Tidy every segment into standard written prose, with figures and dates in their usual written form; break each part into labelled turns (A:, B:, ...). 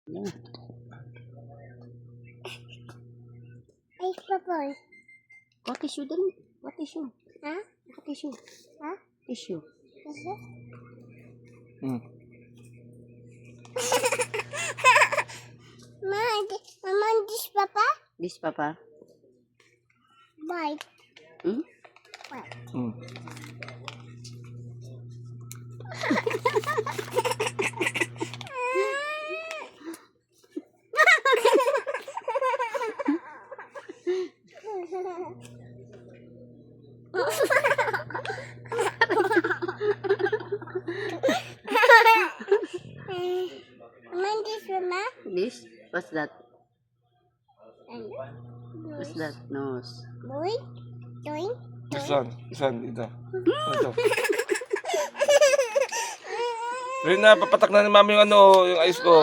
A: Yan.
B: Ay, papoy.
A: What tissue din? What tissue?
B: Ha?
A: What tissue?
B: Ha?
A: Tissue.
B: Kasi? Mama, this papa?
A: This papa?
B: Bye. Bye. Mama, this mama?
A: This? What's that?
B: And
A: What's that? Nose.
B: boy, doing.
C: Isan, ito. Ito. Rin na, papatak na ni mami yung yung ice ko.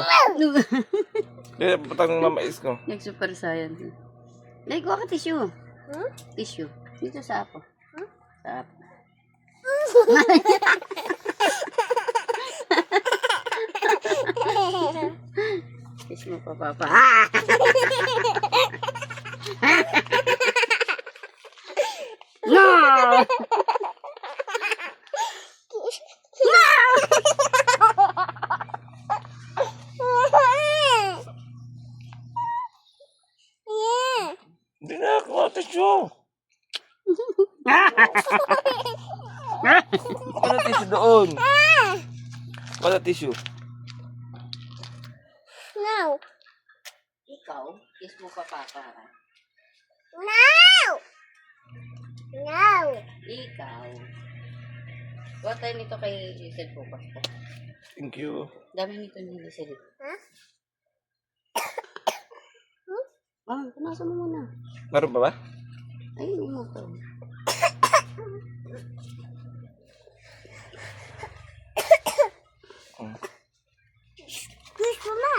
C: Kaya papatak na ni mama ice ko.
A: Nag-super science. Kuha ka tissue.
B: Hmm?
A: Tissue. Dito sa apo. Sa apo. Kiss mo pa, papa. No!
C: Hindi na ako tissue. Wala tissue doon. Wala tissue.
B: No.
A: Ikaw, kiss mo pa, papa.
B: No. No.
A: Ikaw. Kuha tayo nito kay Lizel po, papa.
C: Thank you.
A: Dami nito ni Lizel.
B: Ha?
A: Punasan mo muna.
C: Meron pa ba?
A: Ayun mo to.
B: Kiss mama.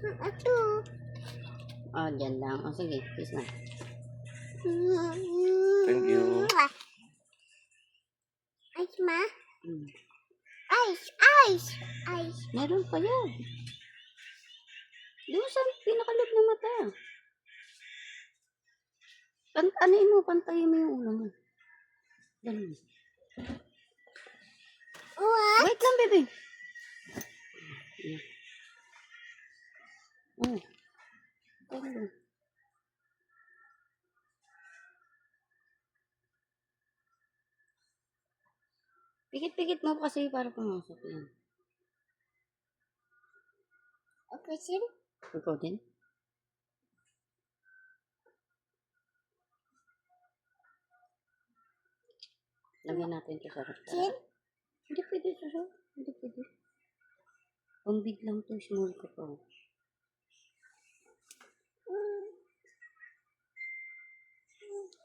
B: Ito.
A: Dyan lang. Sige, kiss na.
C: Thank you.
B: Ice ma. Ice.
A: Meron pa yan. Doon sa pinakaloob ng mata. Anoin mo, pantayin mo yung ulo mo. Ganun.
B: What?
A: Wait lang, baby. Ganun. Pikit-pikit mo kasi para pumasok yan.
B: Okay, sin.
A: Ikaw din? Lagyan natin ito sa restaurant.
B: Sin.
A: Hindi pwede ito, sir. Hindi pwede. Pambig lang ito. Small ko pa.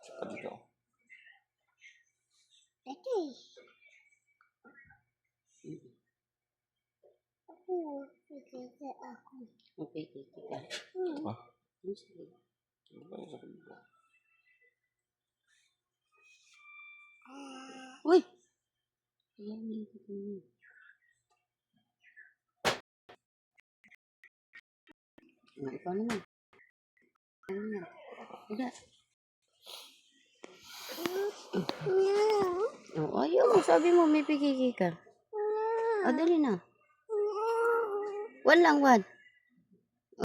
C: Saka dito.
B: Ito eh. Ako.
A: Okay, kita.
C: Diba?
A: Sige.
C: Diba yung sakit dito?
A: Uy! Ayan yung kita niya. Ikaw naman. Ano na? Wala. Ayaw. Sabi mo, may pikiki ka. Dali na. One lang, one.